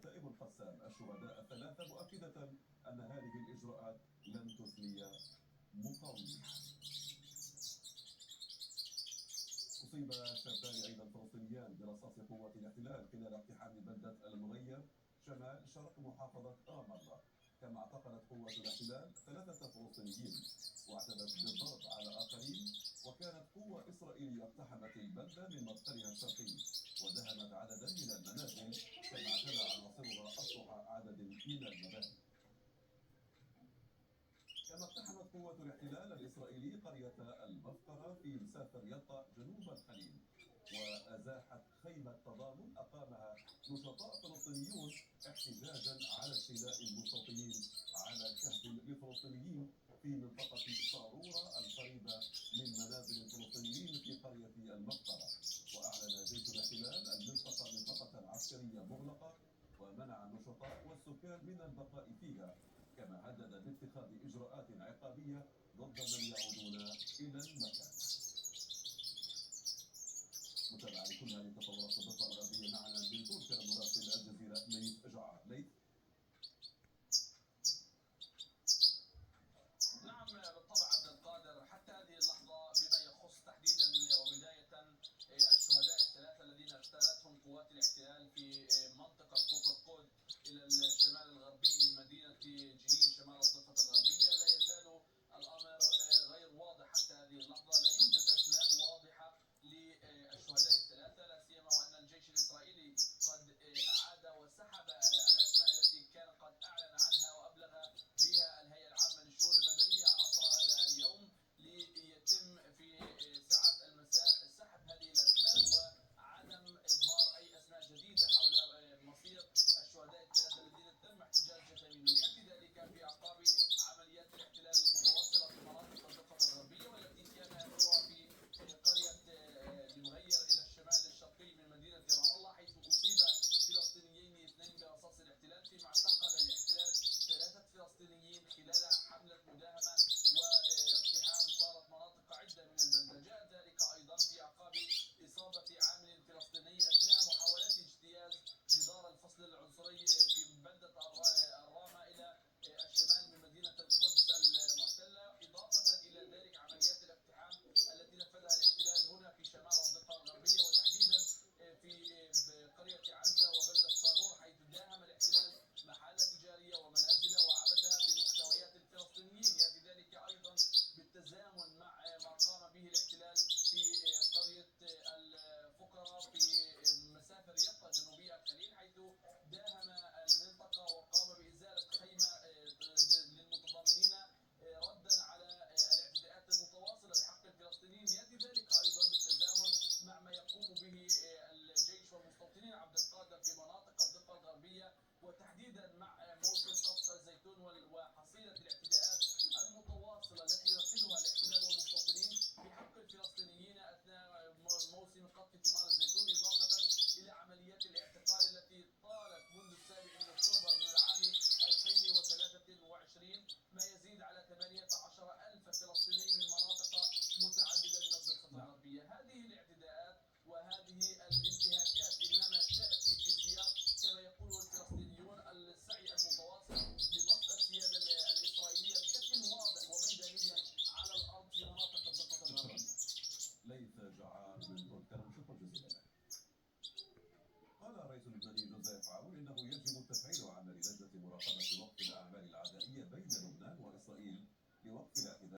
كتائب القسام الشهداء الثلاثة، مؤكدة أن هذه الإجراءات لن تثني مقاومين. أصيب شابان أيضا فلسطينيان برصاص قوات الاحتلال خلال اقتحام بلدة المغير شمال شرق محافظة رام. كما اعتقلت قوات الاحتلال 3 فلسطينيين واعتدت بالضرب على آخرين. وكانت قوة إسرائيلية اقتحمت البلدة من مدخلها الشرقي ودهمت عددا من المنازل، كما اعتدى عناصرها أسطح عدد من المباني. كما اقتحمت قوة الاحتلال الإسرائيلي قرية المفقرة في مسافر يطا جنوب الخليل، وأزاحت خيمة تضامن أقامها نشطاء فلسطينيون احتجاجا على استيلاء المستوطنين على كهف للفلسطينيين في منطقة صارورة القريبة من منازل الفلسطينيين في قرية المفقرة. وأعلن جيش الاحتلال المنطقة منطقة عسكرية مغلقة ومنع النشطاء والسكان من البقاء فيها، كما هدد باتخاذ إجراءات عقابية ضد من يعودون إلى المكان. متابعة لكل هذه التطورات في الضفة الغربية معنا من تركيا مراسل الجزيرة ليث جعار. ليث. نعم بالطبع عبد القادر، حتى هذه اللحظة بما يخص تحديدا وبداية الشهداء الثلاثة الذين اغتالتهم قوات الاحتلال في منطقة كفر قود إلى الشمال الغربي من مدينة جنين شمال الضفة الغربية، لا يزال الأمر غير واضح حتى هذه اللحظة. لا يوجد أسماء واضحة للشهداء الثلاثة، لا سيما وأن الجيش الإسرائيلي قد أعاد وسحب الأسماء التي كان قد أعلن عنها وأبلغ بها الهيئة العامة للشؤون المدنية عصر هذا اليوم، ليتم في ساعات المساء سحب هذه الأسماء وعدم إظهار أي أسماء جديدة حول مصير الشهداء الثلاثة الذين تم احتجاز جثامهم. يأتي ذلك في أعقاب عمليات الاحتلال المتواصلة في مناطق الضفة الغربية، والتي كان آخرها في قرية المغير إلى الشمال الشرقي من مدينة رام الله، حيث أصيب فلسطينيين 2 برصاص الاحتلال، فيما اعتقل الاحتلال 3 فلسطينيين خلال حملة مداهمة واقتحام صارت مناطق عدة من البلدة. جاء ذلك أيضا في أعقاب إصابة عامل فلسطيني أثناء محاولات اجتياز جدار الفصل العنصري في بلدة الرامة إلى الشمال من مدينة القدس المحتلة. إضافة إلى ذلك عمليات الاقتحام التي نفذها الاحتلال هنا في شمال الضفة الغربية، وتحديدا في قرية عزة وبلدة صارور، حيث داهم الاحتلال محال تجارية ومنازل وعبث بمحتويات الفلسطينيين. يأتي ذلك أيضا بالتزامن مع ما قام به الاحتلال في قرية الفقراء في مسافر يطا جنوبي الخليل، حيث داهم المنطقة وقام بإزالة خيمة للمتضامنين ردا على الاعتداءات المتواصلة بحق الفلسطينيين. يأتي ذلك أيضا بالتزامن مع ما يقوم به الجيش والمستوطنين عبد القادر في مناطق الضفة الغربية، وتحديدا مع موسم قطف الزيتون وحصيلة الاعتداءات المتواصلة التي ينفذها الاحتلال والمستوطنين بحق الفلسطينيين أثناء موسم قطف ثمار الزيتون، إضافة إلى عمليات الاعتقال التي طالت منذ 7 من أكتوبر من العام 2023، ما يزيد على 18,000 فلسطيني من مناطق متعددة من الضفة الغربية. هذه الاعتداءات وهذه الانتهاكات إنما تأتي في سياق كما يقول الفلسطينيون السعي المتواصل لبسط السيادة الإسرائيلية بشكل واضح وميدانيا على الأرض في مناطق الضفة الغربية. ليث جعار من تركيا، شكرا جزيلا لك. قال الرئيس اللبناني جوزيف عون إنه يجب تفعيل عمل لجنة مراقبة وقف الأعمال العدائية بين لبنان وإسرائيل لوقف